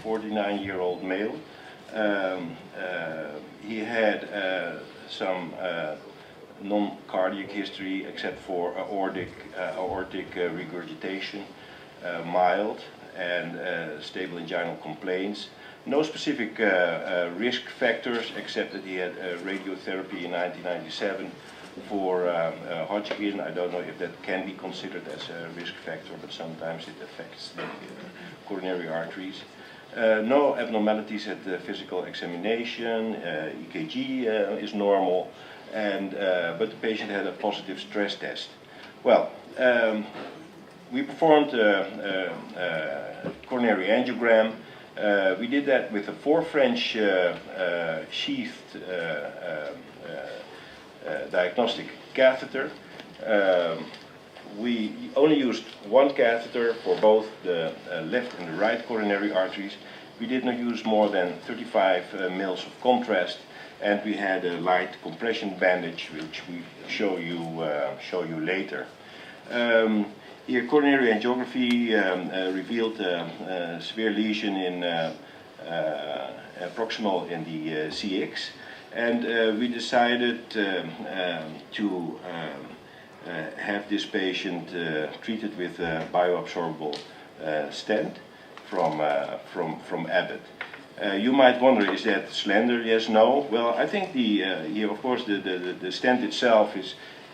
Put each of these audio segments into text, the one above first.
49-year-old male. He had some non-cardiac history except for aortic regurgitation, mild and stable inguinal complaints. No specific risk factors except that he had radiotherapy in 1997 for Hodgkin. I don't know if that can be considered as a risk factor, but sometimes it affects the coronary arteries. No abnormalities at the physical examination, EKG is normal, but the patient had a positive stress test. Well, we performed a coronary angiogram. We did that with a 4 French sheathed diagnostic catheter. We only used one catheter for both the left and the right coronary arteries. We did not use more than 35 mils of contrast, and we had a light compression bandage, which we show you later. Here, coronary angiography revealed a severe lesion in proximal in the CX, and we decided to have this patient treated with a bioabsorbable stent from Abbott. You might wonder, is that slender? Yes, no. Well, I think here, of course, the stent itself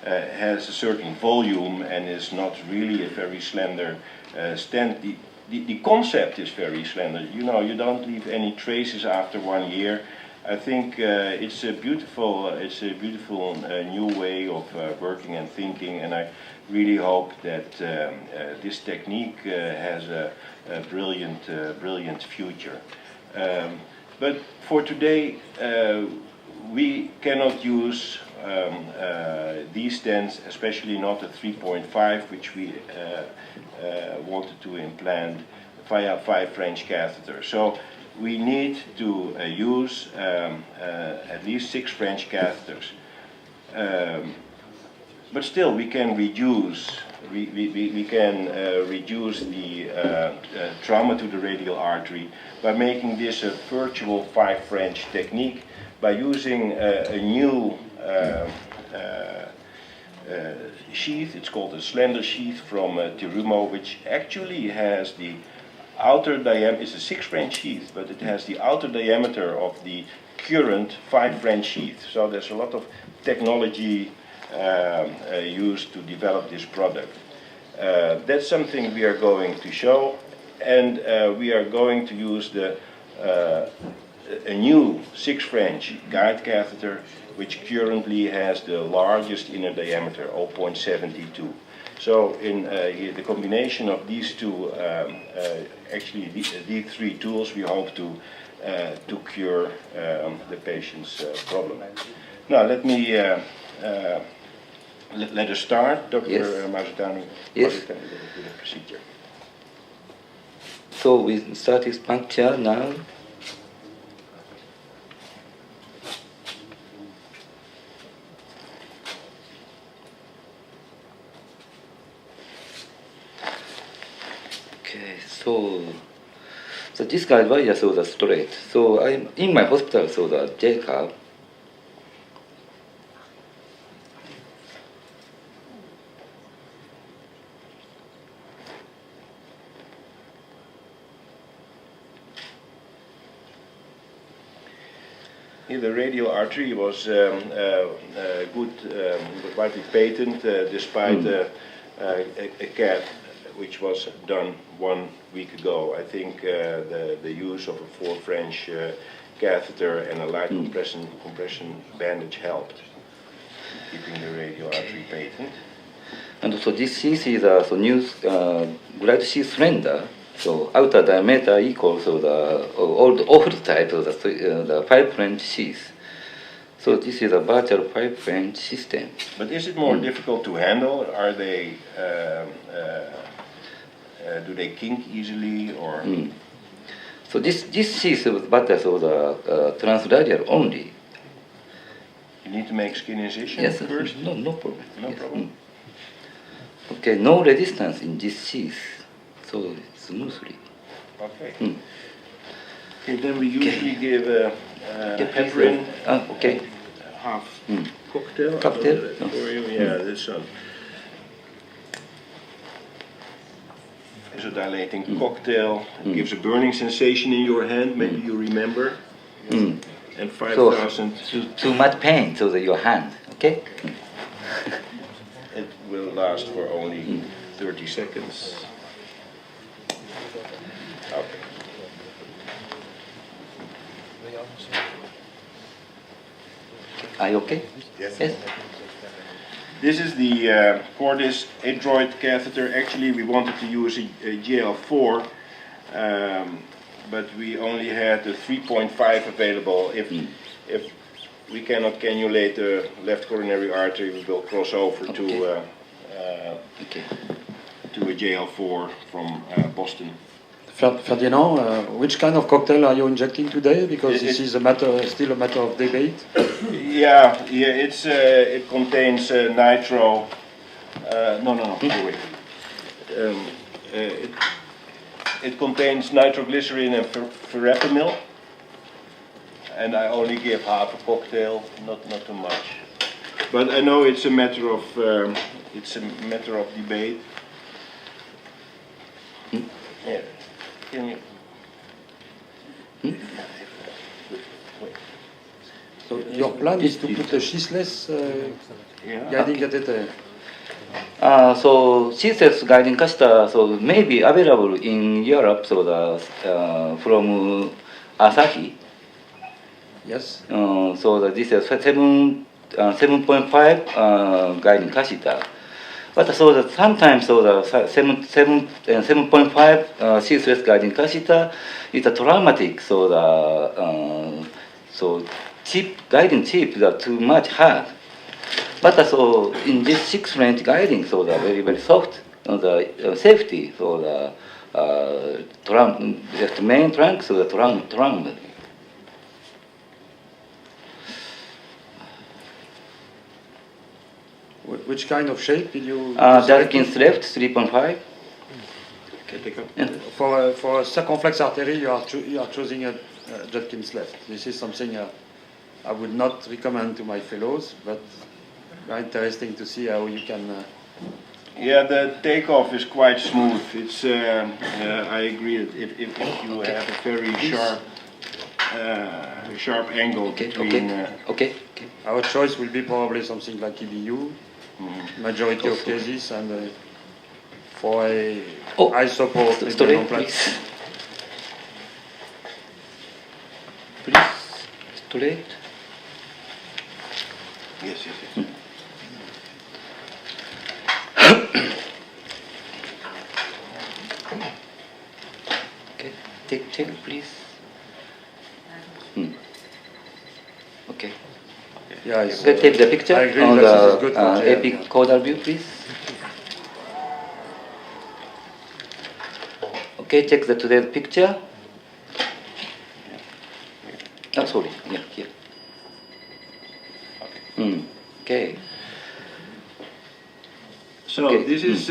has a certain volume and is not really a very slender stent. The concept is very slender. You know, you don't leave any traces after 1 year. I think it's a beautiful new way of working and thinking, and I really hope that this technique has a brilliant future. But for today, we cannot use these stents, especially not a 3.5, which we wanted to implant via 5 French catheters. So we need to use at least 6 French catheters. But still, we can reduce the trauma to the radial artery by making this a virtual 5 French technique, by using a new sheath. It's called a slender sheath from Terumo, which actually has the outer diameter. It's a 6 French sheath, but it has the outer diameter of the current 5 French sheath. So there's a lot of technology used to develop this product. That's something we are going to show, and we are going to use a new 6 French guide catheter, which currently has the largest inner diameter, 0.72. So in here, the combination of these two, actually these 3 tools, we hope to cure the patient's problem. Now let me let us start, Dr. Yes. Mazutani. Yes. With the procedure. So we start this puncture now. Okay, so this guide wire shows the straight. So I'm in my hospital, so the J curve. The radial artery was widely patent, despite a CAT which was done 1 week ago. I think the use of a 4 French catheter and a light compression bandage helped keeping the radial artery patent. And so this sheath is a new glide sheath slender. So outer diameter equals so the old type of the 5 French sheath. So this is a virtual 5 French system. But is it more difficult to handle? Are they do they kink easily, or? So this sheath is better so the transradial only. You need to make skin incision first. No problem. No problem. Okay, no resistance in this sheath, so smoothly. Okay. Okay, then we usually give heparin, okay. half cocktail. Cocktail? I'll do that for you. Yeah, this is a dilating cocktail. It gives a burning sensation in your hand. Maybe you remember. And 5,000. So, too much pain to your hand. Okay. It will last for only 30 seconds. Okay. Are you okay? Yes. Yes. This is the Cordis Adroit catheter. Actually, we wanted to use a GL4, but we only had the 3.5 available. If we cannot cannulate the left coronary artery, we will cross over to a JL4 from Boston. Ferdinand, which kind of cocktail are you injecting today? Because this is still a matter of debate. Yeah, it contains nitro. Wait. It contains nitroglycerin and verapamil, and I only give half a cocktail, not too much. But I know it's a matter of debate. Yeah. Can you? So your plan is to put a sheathless guiding catheter. So sheathless guiding catheter may be available in Europe. So from Asahi. Yes. So this is 7.5 guiding catheter. But sometimes the 7.5 sheathless guiding catheter is traumatic. So guiding tips are too much hard. But in this 6 French guiding, the very soft, the safety, the main trunk, the trunk. Which kind of shape did you? Judkins left 3.5. For a circumflex artery, you are choosing a Judkins left. This is something I would not recommend to my fellows, but very interesting to see how you can. Yeah, the takeoff is quite smooth. It's I agree that if you have a very sharp angle between. Our choice will be probably something like EBU, majority of cases, and for a high support. Please. Straight. Yes. Okay, take please. Okay. Yeah, Take the picture I agree on that this is good the for epic caudal view, please. Okay, check today's picture. Oh, sorry. Yeah, here. Okay. So this is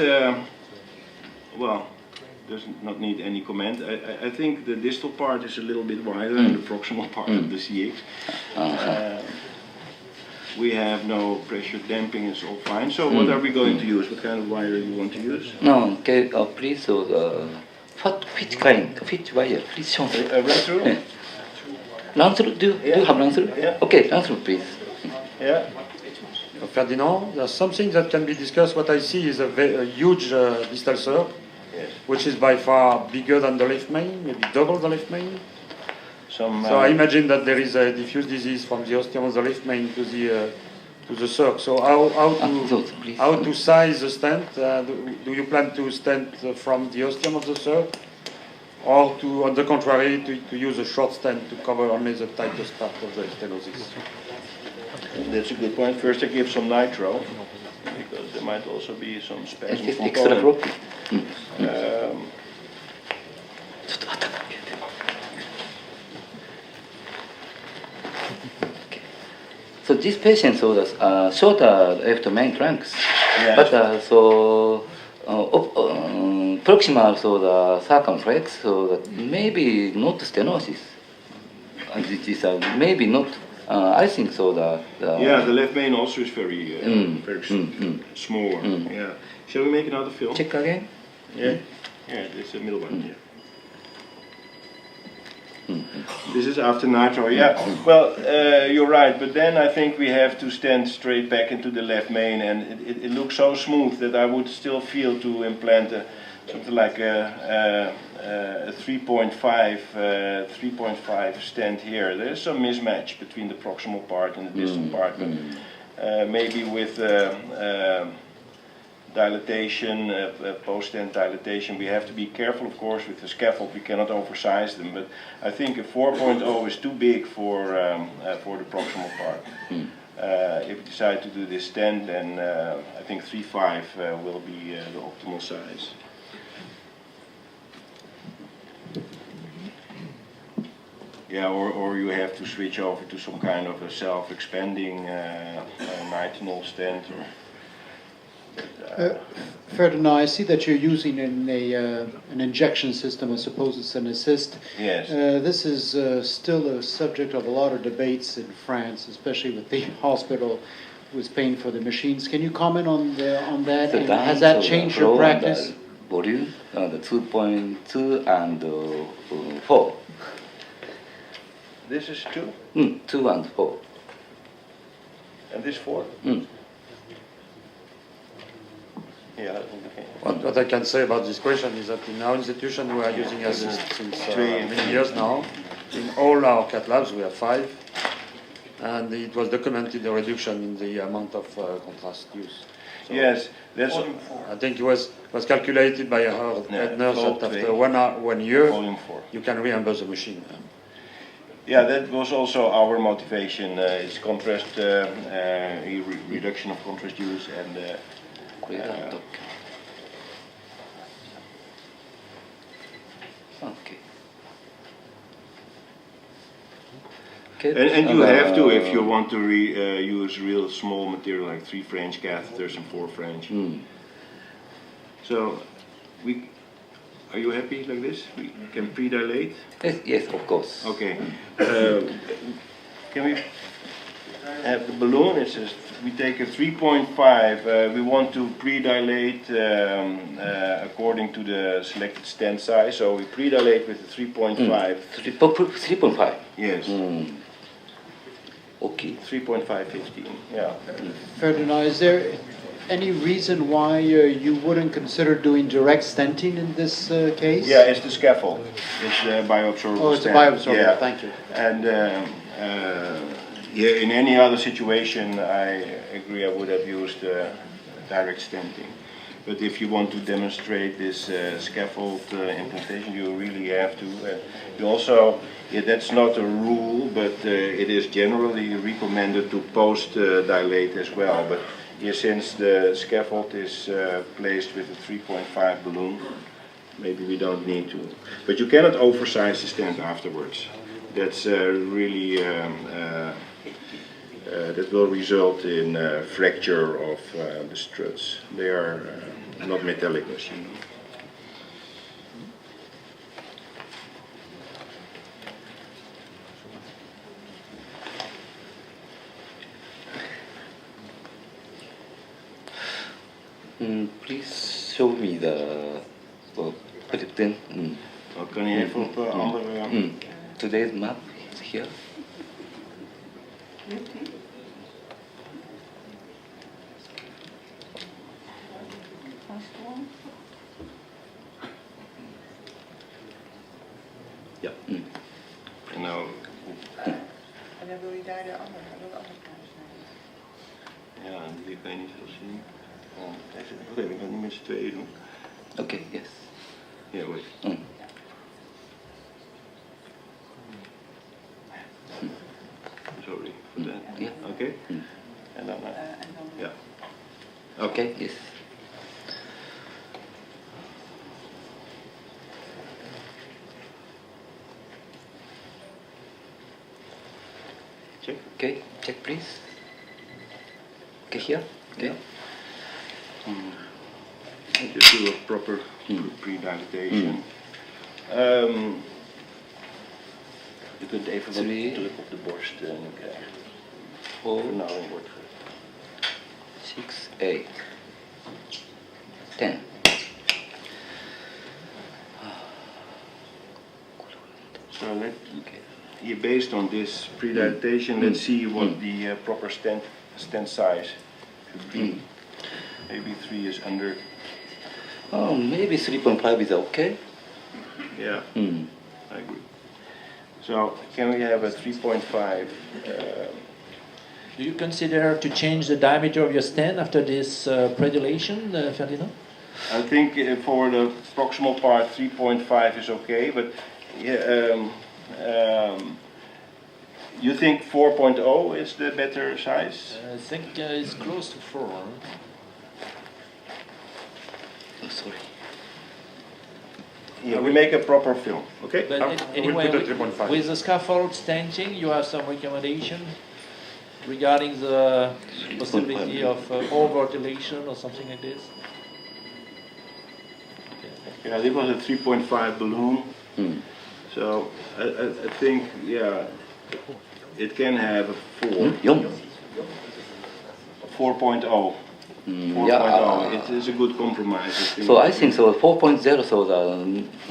does not need any comment. I think the distal part is a little bit wider than the proximal part of the CX. We have no pressure damping, it's all fine. So what are we going to use? What kind of wire do you want to use? No, okay, please, which wire, please show me. Run through? Yeah. Run through, do you have run through? Yeah. Okay, run through, please. Yeah. Ferdinand, there's something that can be discussed. What I see is a huge distal surge, which is by far bigger than the left main, maybe double the left main. So I imagine that there is a diffuse disease from the ostium of the left main to the surge. So how to size the stent? Do you plan to stent from the ostium of the surge, or to, on the contrary, to use a short stent to cover only the tightest part of the stenosis? That's a good point. First I give some nitro, because there might also be some spasm Extra component. So this patient shorter left main trunks, but proximal the circumflex, that maybe not stenosis. It is maybe not. I think so. Yeah, the left main also is very, small. Yeah. Shall we make another film? Check again. Yeah. Yeah, this is the middle one. Yeah. This is after nitro. Yeah. Well, you're right. But then I think we have to stand straight back into the left main, and it looks so smooth that I would still feel to implant something like a 3.5 stand here. There's some mismatch between the proximal part and the distal part, but maybe with dilatation, post-stand dilatation, we have to be careful, of course, with the scaffold. We cannot oversize them, but I think a 4.0 is too big for the proximal part. If we decide to do this stand, then I think 3.5 will be the optimal size. Yeah, or you have to switch over to some kind of a self-expanding nitinol stent. Ferdinand, I see that you're using an injection system. I suppose it's an assist. Yes. This is still a subject of a lot of debates in France, especially with the hospital who is paying for the machines. Can you comment on that? And has that changed your practice? Volume, the 2.2 and 4. This is 2? 2 and 4. And this 4? Yeah, okay. What I can say about this question is that in our institution we are using assist since many years now. In all our cat labs we have 5, and it was documented a reduction in the amount of contrast use. So yes, that's I think it was calculated by a head nurse that after 1 year you can reimburse the machine. Yeah, that was also our motivation. It's contrast reduction of contrast use and. And you have to, if you want to use real small material like 3 French catheters and 4 French. So, are you happy like this? We can pre-dilate? Yes, of course. Okay. Can we have the balloon? It says we take a 3.5. We want to pre-dilate according to the selected stent size. So we pre-dilate with the 3.5. 3.5. Yes. Okay. 3.515. Yeah. Ferdinand, is there any reason why you wouldn't consider doing direct stenting in this case? Yeah, it's the scaffold. It's the bioabsorbable. Oh, it's stent. the bioabsorbable. Yeah. Thank you. And yeah, in any other situation, I agree. I would have used direct stenting. But if you want to demonstrate this scaffold implantation, you really have to. You also, that's not a rule, but it is generally recommended to post-dilate as well. But since the scaffold is placed with a 3.5 balloon, maybe we don't need to. But you cannot oversize the stent afterwards. That's really, that will result in fracture of the struts. They are not metallic machines. Please show me the predicting. Kan je even op andere... Today's map is here. Ja. En nou... En dan wil je daar de andere kant snijden. Ja, die kan je niet veel zien. Even, ik kan niet met z'n tweeën doen. Okay, yes. Yeah, wait. Sorry for that. Yeah. Okay. And then, yeah. Okay, yes. Check. Okay, check please. Okay, here. Okay. Just do a proper pre-dilatation. Je kunt even wat Three. druk op de borst en dan krijg je 4, vernauwing wordt 6, 8, 10. So here, based on this predilatation, let's see what the proper stent size should be. Maybe 3 is under. Oh, maybe 3.5 is okay. Yeah, I agree. So can we have a 3.5? Do you consider to change the diameter of your stent after this predilation, Ferdinand? I think for the proximal part 3.5 is okay, but you think 4.0 is the better size? I think it's close to 4. Oh, sorry. Yeah, we make a proper film, okay? But we'll anyway, put a 3.5. with the scaffold stenting, you have some recommendation regarding the possibility of over-dilation or something like this? Yeah, this was a 3.5 balloon. So I think, yeah, it can have a 4. 4.0. 4.0. Yeah. It is a good compromise. So I think so 4.0, so the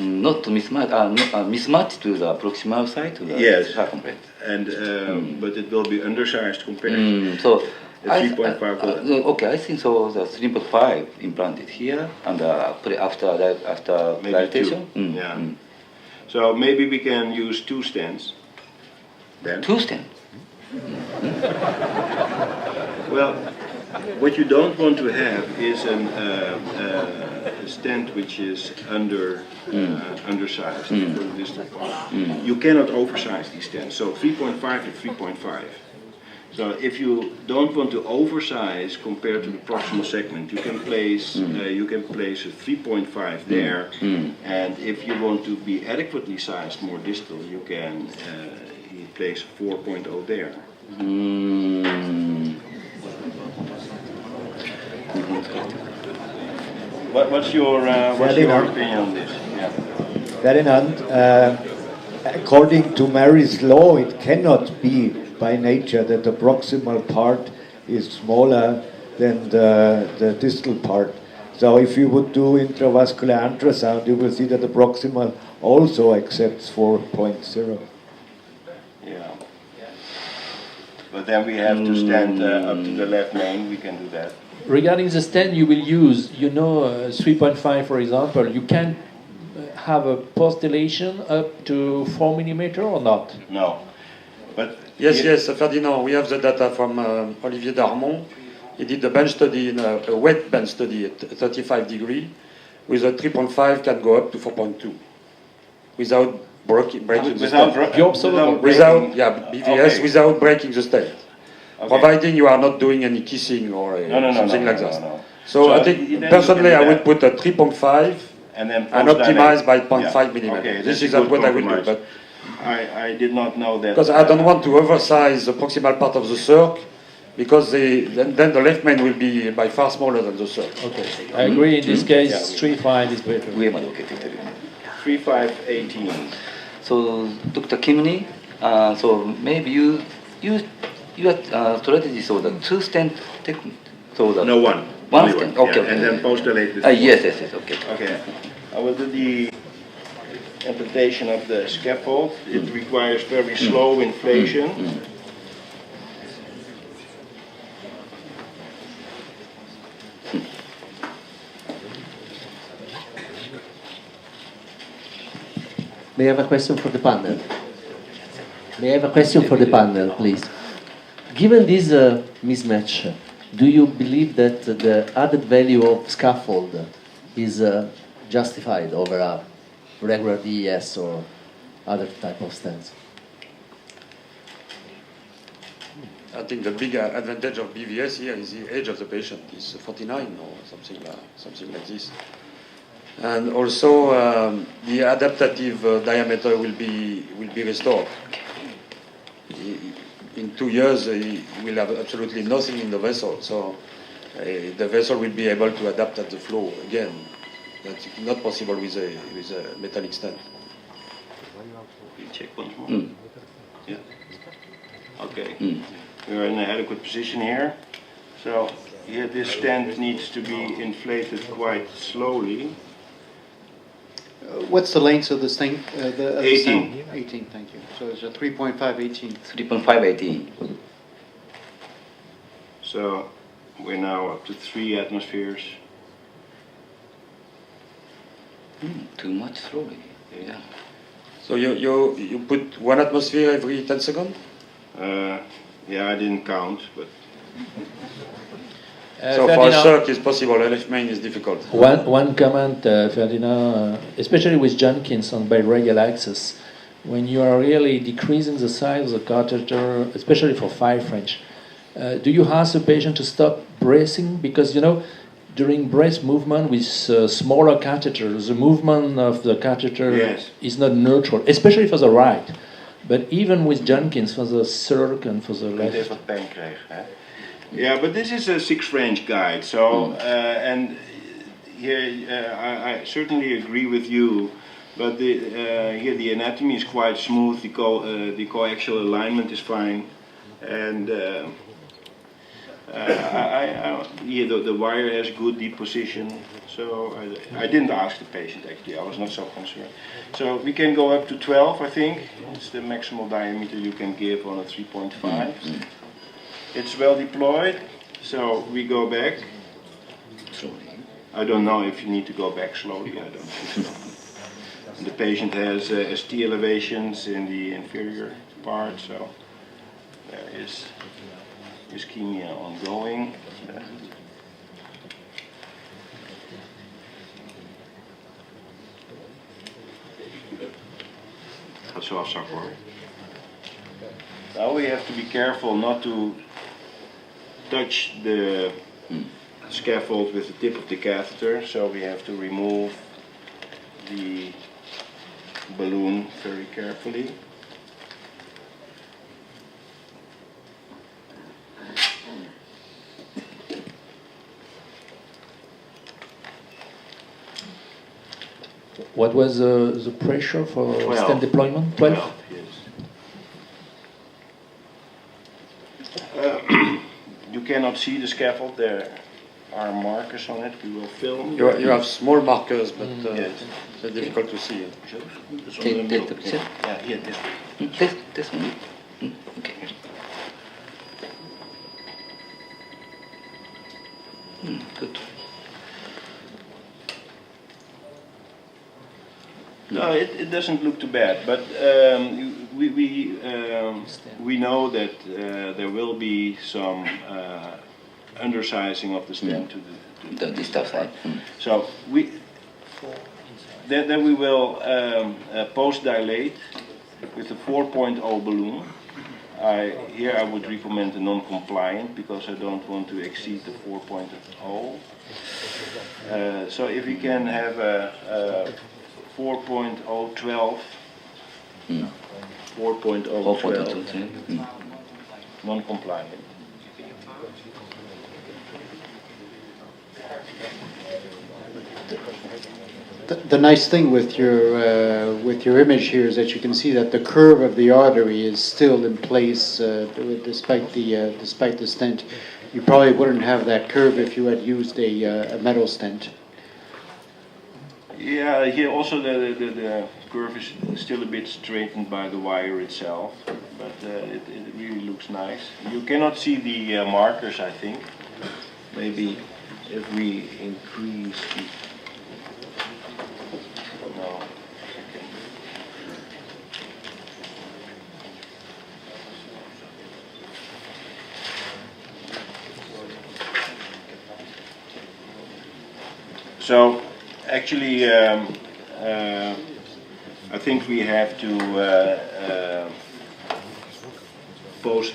not mismatch to the proximal side to the Yes. circumference. And but it will be undersized compared. So The 3.5 okay, I think so. The 3.5 implanted here, and after Maybe dilatation. 2. Yeah. So maybe we can use 2 stents. Then. 2 stents. Well, what you don't want to have is a stent which is undersized for the distal part. You cannot oversize these stents. So 3.5 to 3.5. So if you don't want to oversize compared to the proximal segment, you can place a 3.5 there, and if you want to be adequately sized more distal, you can place 4.0 there. What's your opinion on this? Yeah. Ferdinand, according to Mary's law, it cannot be by nature that the proximal part is smaller than the distal part. So if you would do intravascular ultrasound, you will see that the proximal also accepts 4.0. Yeah. But then we have to stand up to the left main, we can do that. Regarding the stent you will use, 3.5 for example, you can have a post-dilation up to 4 millimeter or not? No. But Yes, Ferdinand, we have the data from Olivier Darmon. He did a bench study, a wet bench study at 35 degrees, with a 3.5 can go up to 4.2, without breaking the stent. Without BVS, without breaking the stent. Okay. Providing you are not doing any kissing or something like that. No. So I think, personally, I would put a 3.5 and optimize by 0.5 millimeters. Okay, this is what I will do. But I did not know that. Because I don't want to oversize the proximal part of the circ, because then the left main will be by far smaller than the circ. Okay, I agree. In this case, 3.5 is better. 3.518. So Dr. Kimni, so maybe you strategy so the 2 stent technique. So the No, one. One Only stent. one. Okay. Yeah, and then post-dilate with Yes. Okay. Okay. I will do the implantation of the scaffold. It requires very slow inflation. May I have a question for the panel? May I have a question for the panel, please? Given this mismatch, do you believe that the added value of scaffold is justified over a regular DES or other type of stents? I think the big advantage of BVS here is the age of the patient is 49 or something like this. And also the adaptative diameter will be restored. In 2 years, he will have absolutely nothing in the vessel, so the vessel will be able to adapt at the flow again. That's not possible with a metallic stent. check once more. Mm. Yeah. Okay. Mm. We're in an adequate position here. So here this stent needs to be inflated quite slowly. What's the length of this thing? Of the 18. sound? 18, thank you. So it's a 3.5, 18. 3.518. So we're now up to 3 atmospheres. Too much slowly. Yeah. So you put 1 atmosphere every 10 seconds? Yeah, I didn't count, but So for a Ferdinand, shock is possible, LF main is difficult. one comment, Ferdinand, especially with Jenkins on biradial axis, when you are really decreasing the size of the catheter, especially for 5 French, do you ask the patient to stop bracing? Because, you know, during brace movement with smaller catheters, the movement of the catheter Yes. is not neutral, especially for the right. But even with Jenkins, for the third and for the ik left. even wat pijn kreeg. Hè? Yeah, but this is a 6-French guide. So, and here I certainly agree with you. But here the anatomy is quite smooth. The coaxial alignment is fine, and here the wire has good deep position. So I didn't ask the patient actually. I was not so concerned. So we can go up to 12. I think it's the maximal diameter you can give on a 3.5. It's well deployed, so we go back. Slowly. I don't know if you need to go back slowly, I don't think so. The patient has ST elevations in the inferior part, so there is ischemia ongoing. Gaat zo afzakken hoor. Now we have to be careful not to touch the scaffold with the tip of the catheter, so we have to remove the balloon very carefully. What was the pressure for 12. stent deployment? 12? Yes. You cannot see the scaffold, there are markers on it, we will film. You have small markers, but Yes. they're difficult to see. That's on the middle. Yeah, here, this. This one. Okay. Good. No, it doesn't look too bad, but we know that there will be some undersizing of the stent to the distal side. So then we will post dilate with a 4.0 balloon. Here I would recommend a non-compliant because I don't want to exceed the 4.0. So if we can have a 4.012, 4.012, non-compliant. The nice thing with your image here is that you can see that the curve of the artery is still in place despite the stent. You probably wouldn't have that curve if you had used a metal stent. Yeah, here also the curve is still a bit straightened by the wire itself, but it really looks nice. You cannot see the markers, I think. Maybe if we increase the... No. So actually, I think we have to post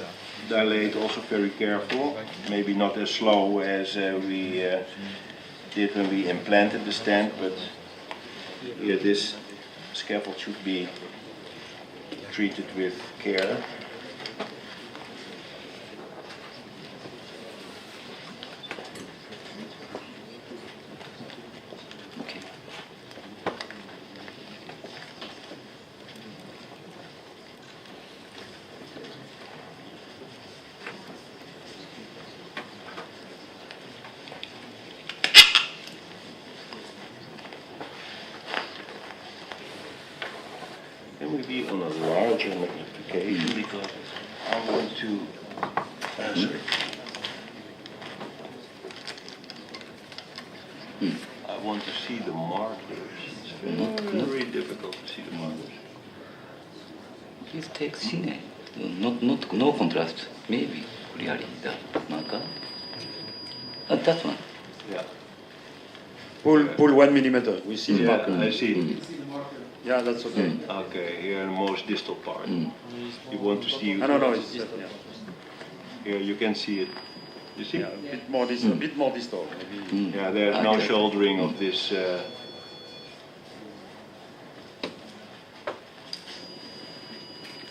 dilate also very careful, maybe not as slow as we did when we implanted the stent, but here this scaffold should be treated with care. maybe on a larger magnification because I want to. Sorry. I want to see the markers. It's very difficult to see the markers. Please take cine. No contrast. Maybe really that marker. That one. Yeah. Pull 1 millimeter. We see the Yeah, marker. I see. Yeah, that's okay. Okay, here in the most distal part. You want to see. No, it's yeah. Here you can see it. You see? Yeah, a bit more distal. A bit more distal. Maybe. Yeah, there's no shouldering of this.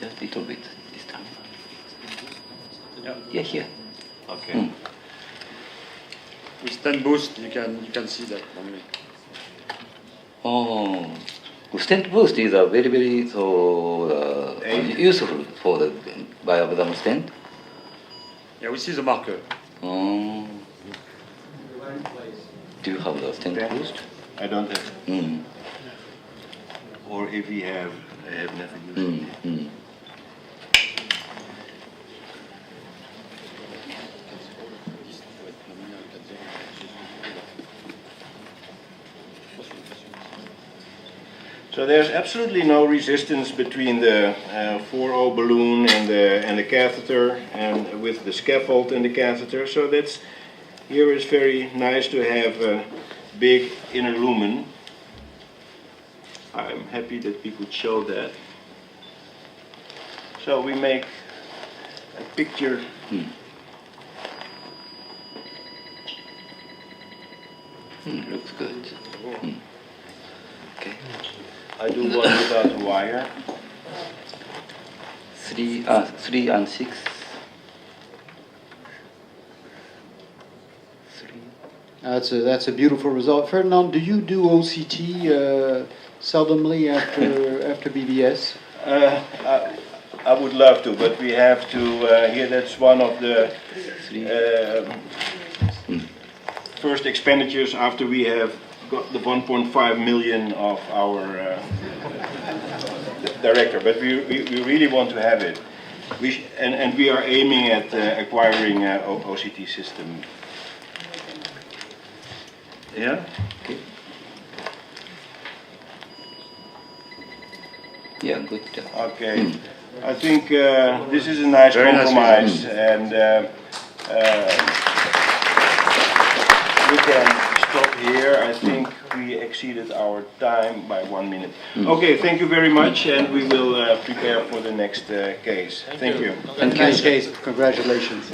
Just a little bit this time. Yeah. Yeah, here. Okay. With 10 boost, you can see that only. Oh, stent boost is a very useful for the bioabdominal stent. Yeah, we see the marker. Oh. Do you have the stent boost? I don't have. Or if we have, I have never used it. So there's absolutely no resistance between the 4O balloon and the catheter, and with the scaffold and the catheter. So that's here is very nice to have a big inner lumen. I'm happy that we could show that. So we make a picture. Looks good. Okay. I do one without a wire. 3 and 6. 3. That's a beautiful result. Ferdinand, do you do OCT seldomly after BBS? I would love to, but we have to. Here, that's one of the first expenditures after we have got the 1.5 million of our director. But we really want to have it. And we are aiming at acquiring OCT system. Yeah. Okay. Yeah, good job. Okay. I think this is a nice Very nice compromise, and we can stop here. I think we exceeded our time by 1 minute. Okay, thank you very much, and we will prepare for the next case. Thank you. Nice case. Congratulations.